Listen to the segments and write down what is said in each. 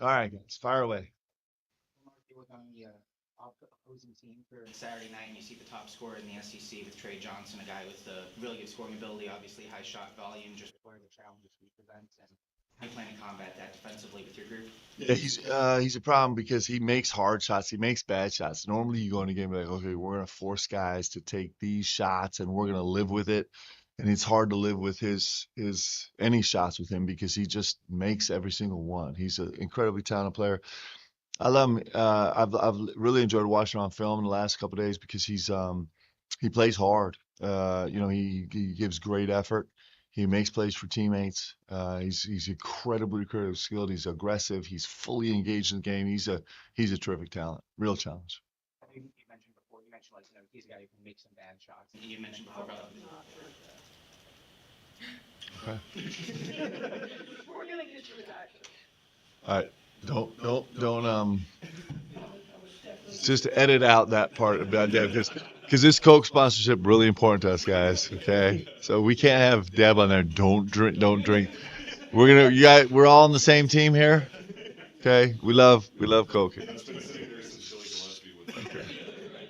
All right, guys, fire away. Mark, you look on the opposing team for Saturday night, and you see the top scorer in the SEC with Trey Johnson, a guy with really good scoring ability, obviously high shot volume. Just what are the challenges he presents, and how do you plan to combat that defensively with your group? Yeah, he's a problem because he makes hard shots. He makes bad shots. Normally, you go in a game like, okay, we're gonna force guys to take these shots, and we're gonna live with it. And it's hard to live with his any shots with him because he just makes every single one. He's an incredibly talented player. I love him. I've really enjoyed watching him on film in the last couple of days because he plays hard. He gives great effort. He makes plays for teammates. He's incredibly creative, skilled. He's aggressive. He's fully engaged in the game. He's a terrific talent. Real challenge. I think you mentioned before, you mentioned he's a guy who can make some bad shots. And you mentioned before about Okay. we're gonna get you that. All right. Don't just edit out that part about Deb because this Coke sponsorship really important to us guys. Okay, so we can't have Deb on there. Don't drink. Don't drink. We're all on the same team here. Okay, we love Coke. Okay,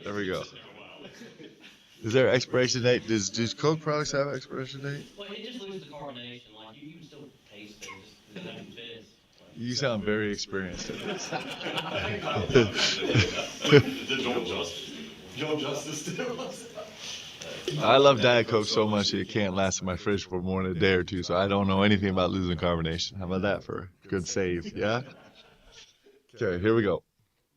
there we go. Is there expiration date? Does Coke products have expiration date? Well, it just loses the carbonation. Like you can still taste it, just it doesn't fit. You sound very experienced at this. Joe Justice too. I love Diet Coke so much it can't last in my fridge for more than a day or two, so I don't know anything about losing carbonation. How about that for a good save? Yeah? Okay, here we go.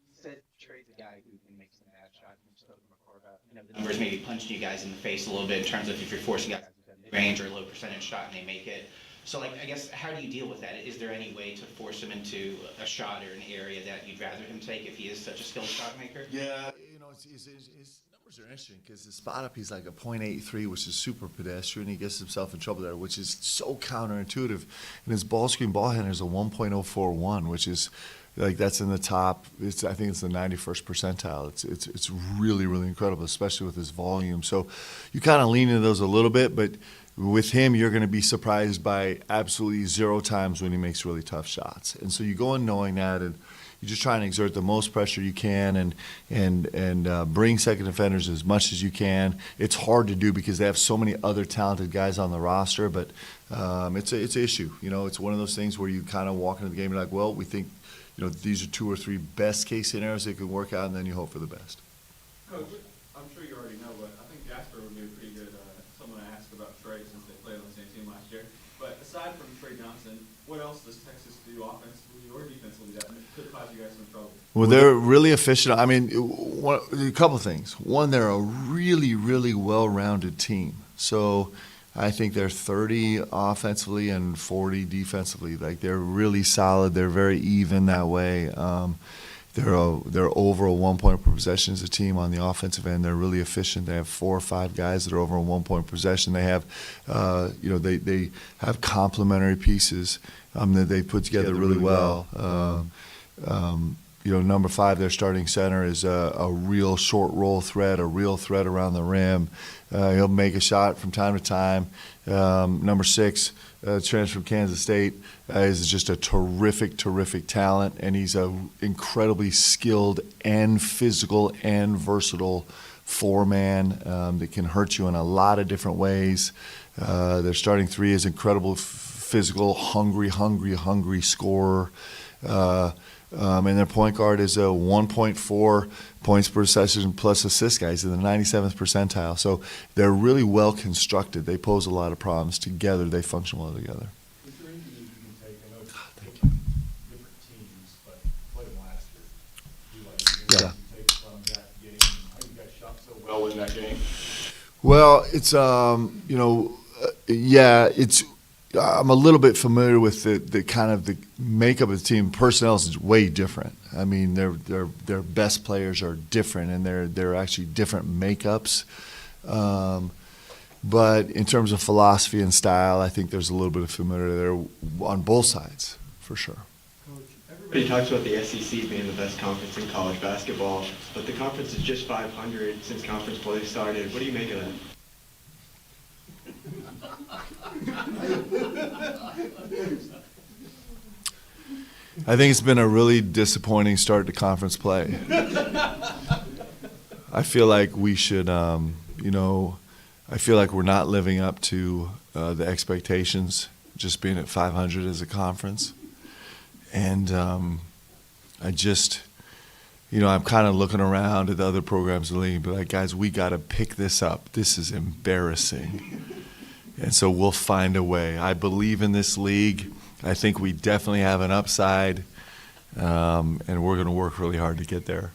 You said Trey's a guy who can make some bad shots. You spoke before about the numbers maybe punching you guys in the face a little bit in terms of if you're forcing guys to range or a low percentage shot and they make it. So, like, I guess, how do you deal with that? Is there any way to force him into a shot or an area that you'd rather him take if he is such a skilled shot maker? Yeah, his numbers are interesting because the spot up he's like a .83, which is super pedestrian. He gets himself in trouble there, which is so counterintuitive. And his ball screen ball handler is a 1.041, which is like that's in the top. I think it's the 91st percentile. It's really really incredible, especially with his volume. So you kind of lean into those a little bit, but with him, you're going to be surprised by absolutely zero times when he makes really tough shots. And so you go in knowing that, and you just try and exert the most pressure you can, and bring second defenders as much as you can. It's hard to do because they have so many other talented guys on the roster, but it's an issue. It's one of those things where you kind of walk into the game and you're like, well, we think these are 2 or 3 best case scenarios that could work out, and then you hope for the best. Coach, I'm sure you already know, but I think Jasper would be a pretty good someone to ask about Trey since they played on the same team last year. But aside from Trey Johnson, what else does Texas do offensively or defensively that could cause you guys some trouble? Well, they're really efficient. I mean, a couple of things. One, they're a really, really well-rounded team. So I think they're 30 offensively and 40 defensively. Like they're really solid. They're very even that way. They're over a 1 point per possession as a team on the offensive end. They're really efficient. They have 4 or 5 guys that are over a 1 point per possession. They have, they have complementary pieces that they put together really well. Number 5, their starting center is a real short roll threat, a real threat around the rim. He'll make a shot from time to time. Number 6, transfer from Kansas State, is just a terrific talent, and he's an incredibly skilled and physical and versatile 4-man that can hurt you in a lot of different ways. Their starting 3 is incredible, physical, hungry scorer. And their point guard is a 1.4 points per possession plus assist guys in the 97th percentile. So they're really well constructed. They pose a lot of problems together. They function well together. Is there anything you can take? I know different teams, but played them last year. Yeah. Take from that game, how you guys shot so well in that game? Well, it's it's. I'm a little bit familiar with the kind of the makeup of the team. Personnel is way different. I mean, their best players are different, and they're actually different makeups. But in terms of philosophy and style, I think there's a little bit of familiarity there on both sides, for sure. Everybody talks about the SEC being the best conference in college basketball, but the conference is just 500 since conference play started. What do you make of that? I think it's been a really disappointing start to conference play. I feel like we should, I feel like we're not living up to the expectations, just being at 500 as a conference. And I just, I'm kind of looking around at the other programs in the league and be like, guys, we got to pick this up. This is embarrassing. And so we'll find a way. I believe in this league. I think we definitely have an upside, and we're going to work really hard to get there.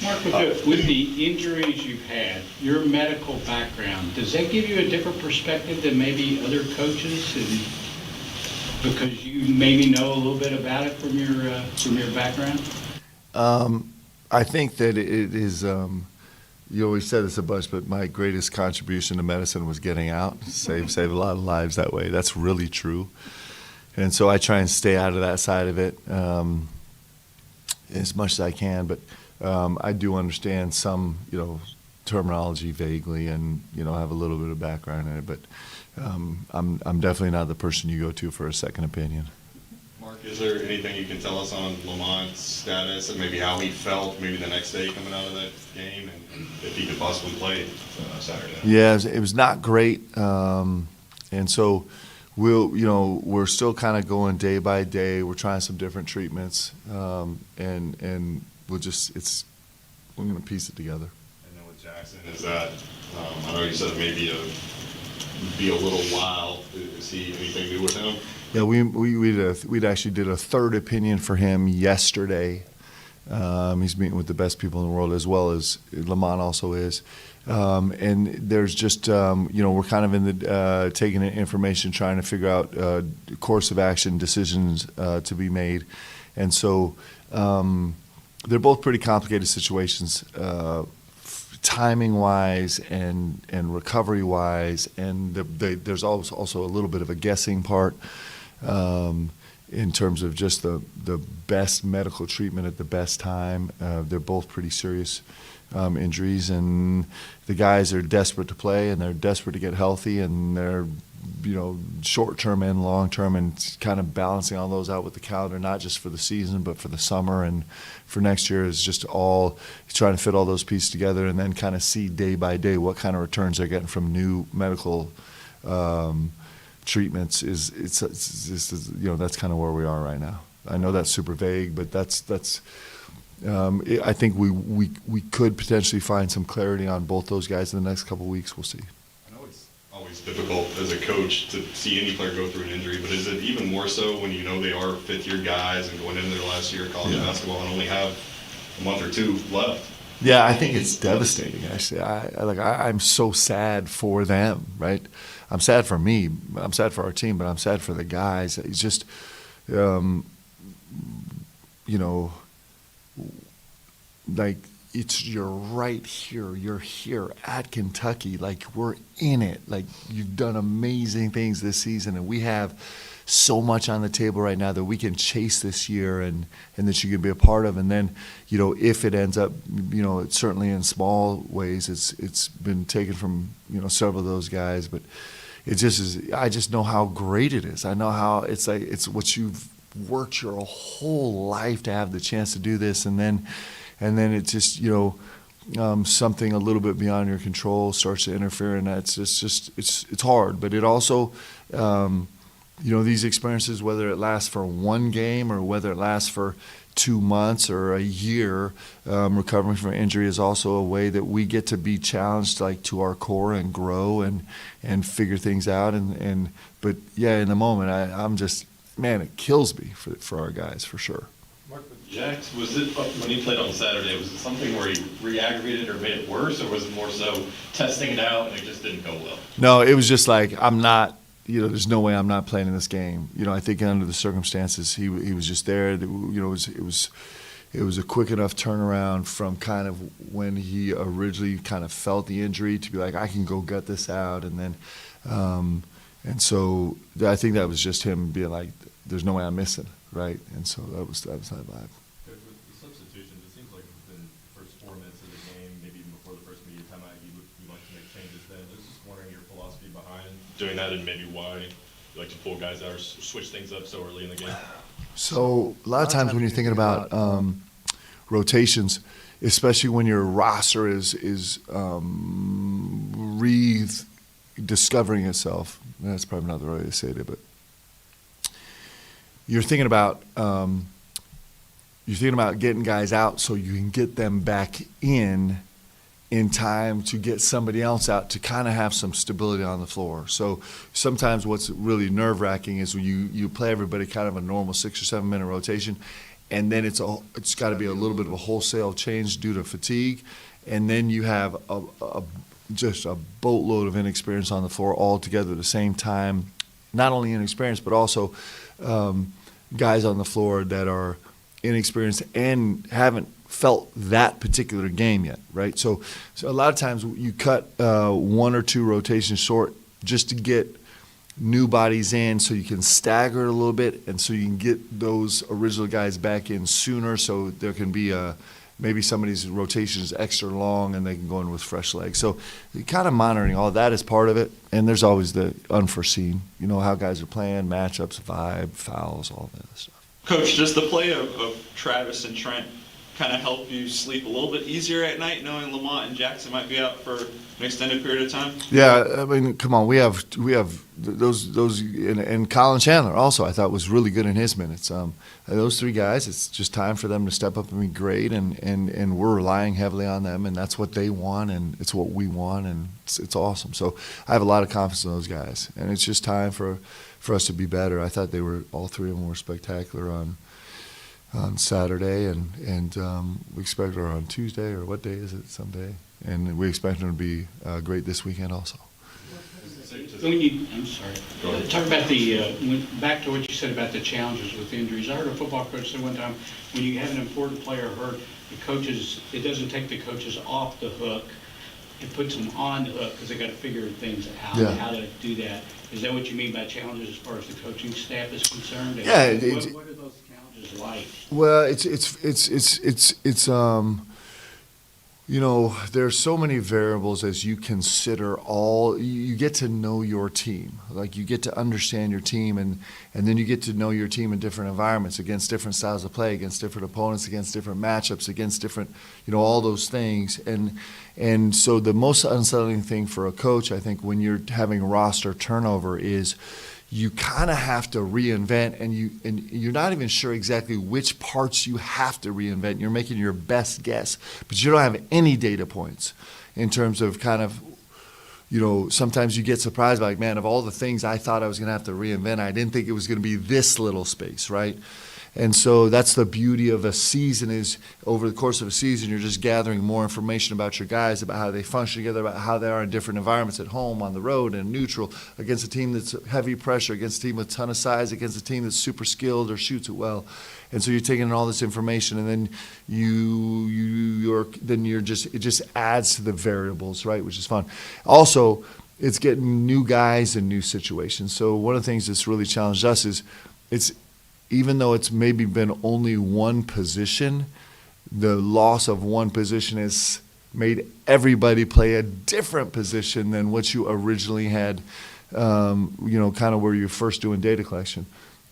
Mark, with the injuries you've had, your medical background, does that give you a different perspective than maybe other coaches? And because you maybe know a little bit about it from your background? I think that it is. You always said this a bunch, but my greatest contribution to medicine was getting out. Save a lot of lives that way. That's really true. And so I try and stay out of that side of it as much as I can. But I do understand some, terminology vaguely, and have a little bit of background in it. But I'm definitely not the person you go to for a second opinion. Mark, is there anything you can tell us on Lamont's status and maybe how he felt maybe the next day coming out of that game, and if he could possibly play Saturday? Yeah, it was not great, and so we're still kind of going day by day. We're trying some different treatments, and we're going to piece it together. And then with Jackson, is that I know you said maybe be a little while. Is he anything new with him? Yeah, we'd actually did a third opinion for him yesterday. He's meeting with the best people in the world, as well as Lamont also is. And there's just, we're kind of in the taking in information, trying to figure out course of action, decisions to be made. And so they're both pretty complicated situations, timing-wise and recovery-wise. And there's also a little bit of a guessing part. In terms of just the best medical treatment at the best time. They're both pretty serious injuries, and the guys are desperate to play, and they're desperate to get healthy, and they're short-term and long-term, and kind of balancing all those out with the calendar, not just for the season, but for the summer and for next year, is just all trying to fit all those pieces together, and then kind of see day by day what kind of returns they're getting from new medical treatments. It's that's kind of where we are right now. I know that's super vague, but that's I think we could potentially find some clarity on both those guys in the next couple of weeks. We'll see. I know it's always difficult as a coach to see any player go through an injury, but is it even more so when they are fifth-year guys and going into their last year of college basketball and only have a month or two left? Yeah, I think it's devastating. Actually, I'm so sad for them. Right, I'm sad for me. I'm sad for our team, but I'm sad for the guys. It's just, like you're right here. You're here at Kentucky. Like, we're in it. Like, you've done amazing things this season, and we have so much on the table right now that we can chase this year and that you can be a part of. And then, if it ends up, it's certainly in small ways, it's been taken from, several of those guys, but it just is, I just know how great it is. I know how it's like, it's what you've worked your whole life to have the chance to do this. And then it's just, something a little bit beyond your control starts to interfere, and that's it's hard. But it also, these experiences, whether it lasts for one game or whether it lasts for 2 months or a year, recovering from injury is also a way that we get to be challenged, like, to our core and grow and figure things out. But yeah, in the moment, I'm just, man, it kills me for our guys, for sure. Mark, with Jax, was it when he played on Saturday, was it something where he re-aggravated or made it worse, or was it more so testing it out and it just didn't go well? No, it was just like, I'm not, there's no way I'm not playing in this game. I think under the circumstances, he was just there. It was a quick enough turnaround from kind of when he originally kind of felt the injury to be like, I can go gut this out. And then, and so I think that was just him being like, there's no way I'm missing, right? And so that was that vibe. With the substitutions, it seems like within the first 4 minutes of the game, maybe even before the first media timeout, you like to make changes then. I was just wondering your philosophy behind doing that and maybe why You like to pull guys out or switch things up so early in the game? So a lot of times when you're thinking about rotations, especially when your roster is rediscovering itself, that's probably not the right way to say it, but you're thinking about getting guys out so you can get them back in time to get somebody else out to kind of have some stability on the floor. So sometimes what's really nerve-wracking is when you play everybody kind of a normal 6 or 7 minute rotation, and then it's got to be a little bit of a wholesale change due to fatigue, and then you have just a boatload of inexperience on the floor all together at the same time. Not only inexperienced, but also guys on the floor that are inexperienced and haven't felt that particular game yet, right? So a lot of times you cut 1 or 2 rotations short just to get new bodies in so you can stagger it a little bit and so you can get those original guys back in sooner so there can be maybe somebody's rotation is extra long and they can go in with fresh legs. So kind of monitoring all that is part of it, and there's always the unforeseen, how guys are playing, matchups, vibe, fouls, all that stuff. Coach, does the play of Travis and Trent kind of help you sleep a little bit easier at night, knowing Lamont and Jackson might be out for an extended period of time? Yeah, I mean, come on, we have those, and Colin Chandler also I thought was really good in his minutes. Those 3 guys, it's just time for them to step up and be great, and we're relying heavily on them, and that's what they want, and it's what we want, and it's awesome. So I have a lot of confidence in those guys, and it's just time for us to be better. I thought all 3 of them were spectacular on Saturday, and we expect her on Tuesday, or what day is it? Someday, and we expect them to be great this weekend also. I'm sorry. Talk about back to what you said about the challenges with injuries. I heard a football coach say one time, when you have an important player hurt, it doesn't take the coaches off the hook. It puts them on the hook because they got to figure things out, how to do that. Is that what you mean by challenges as far as the coaching staff is concerned? Yeah. What are those challenges like? Well, there's so many variables as you consider you get to know your team. Like, you get to understand your team, and then you get to know your team in different environments, against different styles of play, against different opponents, against different matchups, against different, all those things. And so the most unsettling thing for a coach, I think, when you're having roster turnover is you kind of have to reinvent, and you're not even sure exactly which parts you have to reinvent. You're making your best guess, but you don't have any data points in terms of kind of, sometimes you get surprised by, like, man, of all the things I thought I was going to have to reinvent, I didn't think it was going to be this little space, right? And so that's the beauty of a season, is over the course of a season, you're just gathering more information about your guys, about how they function together, about how they are in different environments, at home, on the road, and neutral, against a team that's heavy pressure, against a team with a ton of size, against a team that's super skilled or shoots it well. And so you're taking in all this information, and then it just adds to the variables, right, which is fun. Also, it's getting new guys in new situations. So one of the things that's really challenged us is even though it's maybe been only one position, the loss of one position has made everybody play a different position than what you originally had, kind of where you're first doing data collection.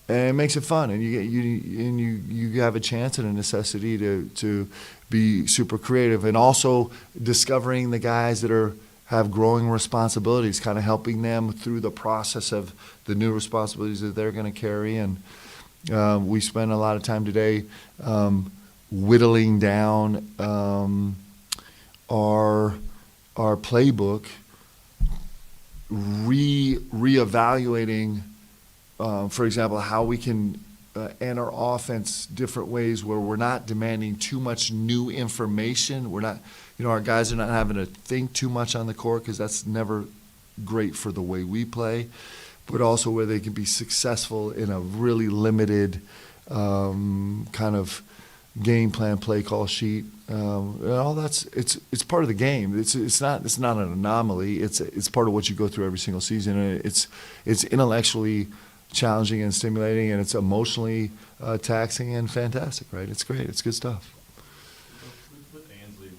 And it makes it fun, and you have a chance and a necessity to be super creative, and also discovering the guys that have growing responsibilities, kind of helping them through the process of the new responsibilities that they're going to carry. And we spent a lot of time today whittling down our playbook, reevaluating, for example, how we can enter offense different ways where we're not demanding too much new information. We're not, our guys are not having to think too much on the court, because that's never great for the way we play, but also where they can be successful in a really limited kind of game plan, play call sheet. And all it's part of the game. It's not an anomaly. It's part of what you go through every single season. And it's intellectually challenging and stimulating, and it's emotionally taxing and fantastic. Right? It's great. It's good stuff. With Ansley,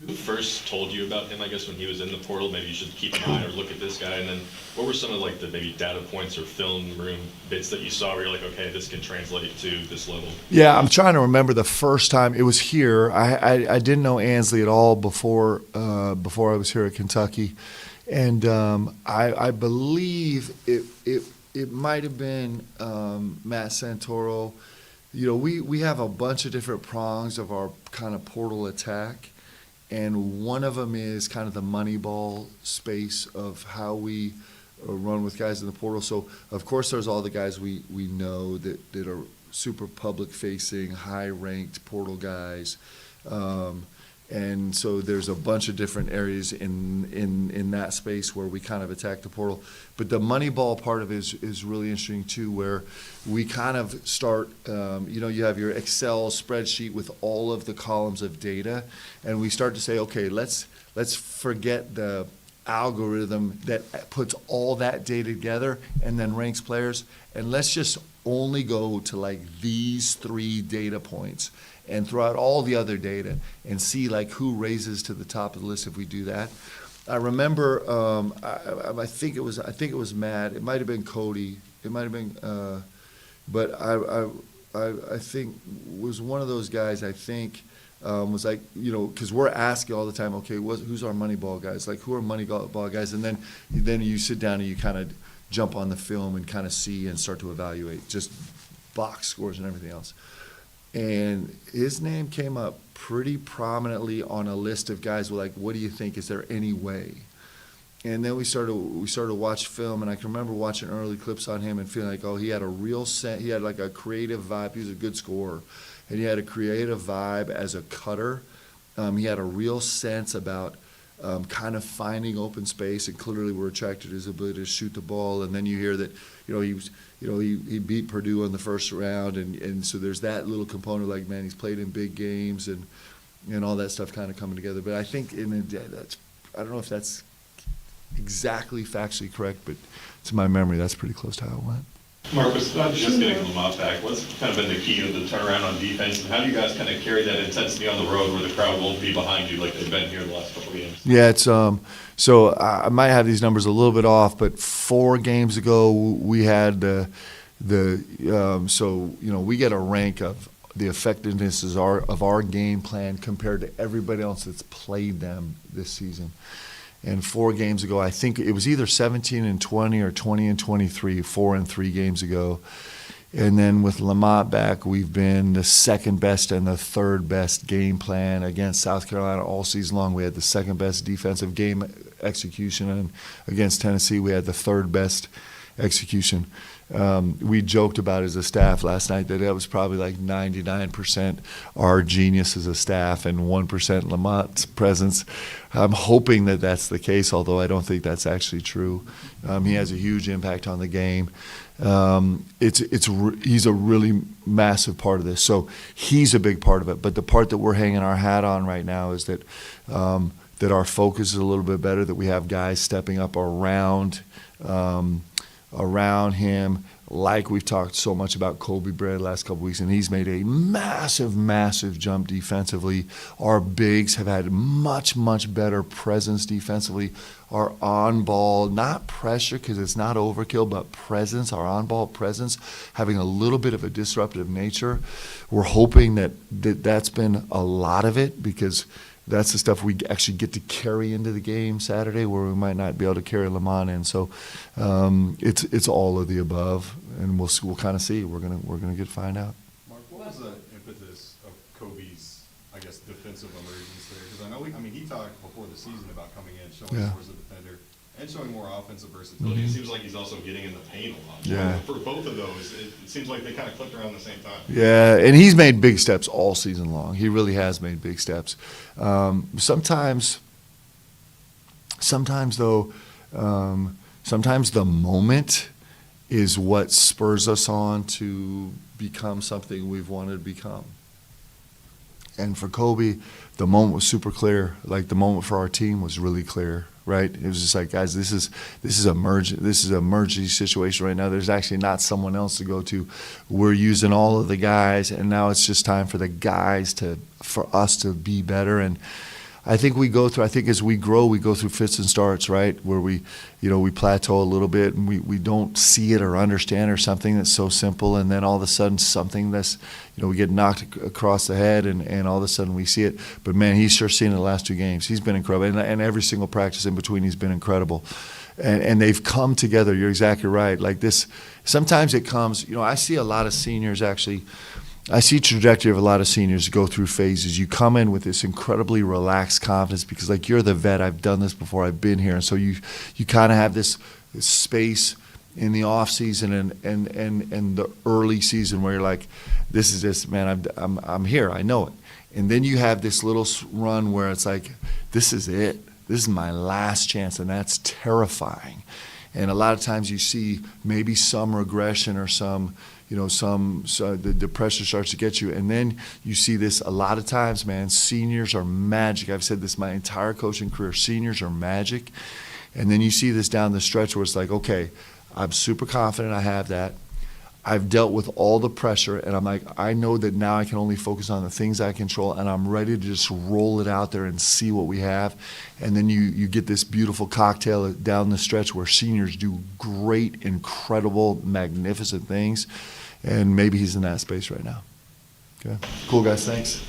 Who first told you about him, I guess, when he was in the portal? Maybe you should keep an eye or look at this guy. And then what were some of like the maybe data points or film room bits that you saw where you're like, okay, this can translate to this level? Yeah, I'm trying to remember the first time it was here. I didn't know Ansley at all before I was here at Kentucky, and I believe it might have been Matt Santoro. You know, we have a bunch of different prongs of our kind of portal attack, and one of them is kind of the money ball space of how we run with guys in the portal. So, of course, there's all the guys we know that are super public-facing, high-ranked portal guys. And so there's a bunch of different areas in that space where we kind of attack the portal. But the money ball part of it is really interesting, too, where we kind of start, you have your Excel spreadsheet with all of the columns of data, and we start to say, okay, let's forget the algorithm that puts all that data together and then ranks players, and let's just only go to like these 3 data points and throw out all the other data and see like who raises to the top of the list if we do that. I remember, I think it was Matt. It might have been Cody. It might have been, but I think was one of those guys. I think was like, because we're asking all the time, okay, who's our money ball guys? Like, who are money ball guys? And then you sit down and you kind of jump on the film and kind of see and start to evaluate just box scores and everything else. And his name came up pretty prominently on a list of guys who were like, what do you think? Is there any way? And then we started to watch film, and I can remember watching early clips on him and feeling like, oh, he had a real he had like a creative vibe. He was a good scorer, and he had a creative vibe as a cutter. He had a real sense about kind of finding open space, and clearly we're attracted to his ability to shoot the ball. And then you hear that, he beat Purdue in the first round, and so there's that little component, like, man, he's played in big games and all that stuff kind of coming together. But I think I don't know if that's exactly factually correct, but to my memory, that's pretty close to how it went. Marcus, not just getting Lamont back, what's kind of been the key to the turnaround on defense, and how do you guys kind of carry that intensity on the road where the crowd won't be behind you like they've been here the last couple of games? Yeah, it's so I might have these numbers a little bit off, but 4 games ago we had we get a rank of the effectiveness of our game plan compared to everybody else that's played them this season. And 4 games ago, I think it was either 17-20 or 20-23, 4 and 3 games ago. And then with Lamont back, we've been the second best and the third best game plan against South Carolina all season long. We had the second best defensive game execution, and against Tennessee, we had the third best execution. We joked about as a staff last night that it was probably like 99% our genius as a staff and 1% Lamont's presence. I'm hoping that that's the case, although I don't think that's actually true. He has a huge impact on the game. He's a really massive part of this, so he's a big part of it. But the part that we're hanging our hat on right now is that our focus is a little bit better, that we have guys stepping up around him, like we've talked so much about Kobe Bryant the last couple weeks, and he's made a massive, massive jump defensively. Our bigs have had much, much better presence defensively. Our on-ball, not pressure because it's not overkill, but presence, our on-ball presence, having a little bit of a disruptive nature. We're hoping that's been a lot of it, because that's the stuff we actually get to carry into the game Saturday, where we might not be able to carry Lamont in. So it's all of the above, and we'll kind of see. We're gonna get to find out. Mark, what was the impetus of Kobe's, I guess, defensive emergence there? Because I know he talked before the season about coming in, showing more as a defender and showing more offensive versatility. It seems like he's also getting in the paint a lot. Yeah. For both of those, it seems like they kind of clicked around the same time. Yeah, and he's made big steps all season long. He really has made big steps. Sometimes though, sometimes the moment is what spurs us on to become something we've wanted to become. And for Kobe, the moment was super clear. Like, the moment for our team was really clear, right? It was just like, guys, this is an emergency situation right now. There's actually not someone else to go to. We're using all of the guys, and now it's just time for the guys for us to be better. And I think we go through, I think as we grow, we go through fits and starts, right? Where we plateau a little bit and we don't see it or understand or something that's so simple. And then all of a sudden something that's, we get knocked across the head and all of a sudden we see it. But man, he's sure seen it in the last 2 games. He's been incredible. And every single practice in between, he's been incredible. And they've come together. You're exactly right. Like this, sometimes it comes, I see a lot of seniors actually, I see trajectory of a lot of seniors go through phases. You come in with this incredibly relaxed confidence because like you're the vet, I've done this before, I've been here. And so you kind of have this space in the off season and the early season where you're like, this is this, man, I'm here, I know it. And then you have this little run where it's like, this is it. This is my last chance, and that's terrifying. And a lot of times you see maybe some regression or some the pressure starts to get you. And then you see this a lot of times, man, seniors are magic. I've said this my entire coaching career, seniors are magic. And then you see this down the stretch where it's like, okay, I'm super confident I have that. I've dealt with all the pressure, and I'm like, I know that now I can only focus on the things I control, and I'm ready to just roll it out there and see what we have. And then you get this beautiful cocktail down the stretch where seniors do great, incredible, magnificent things, and maybe he's in that space right now. Okay, cool guys, thanks.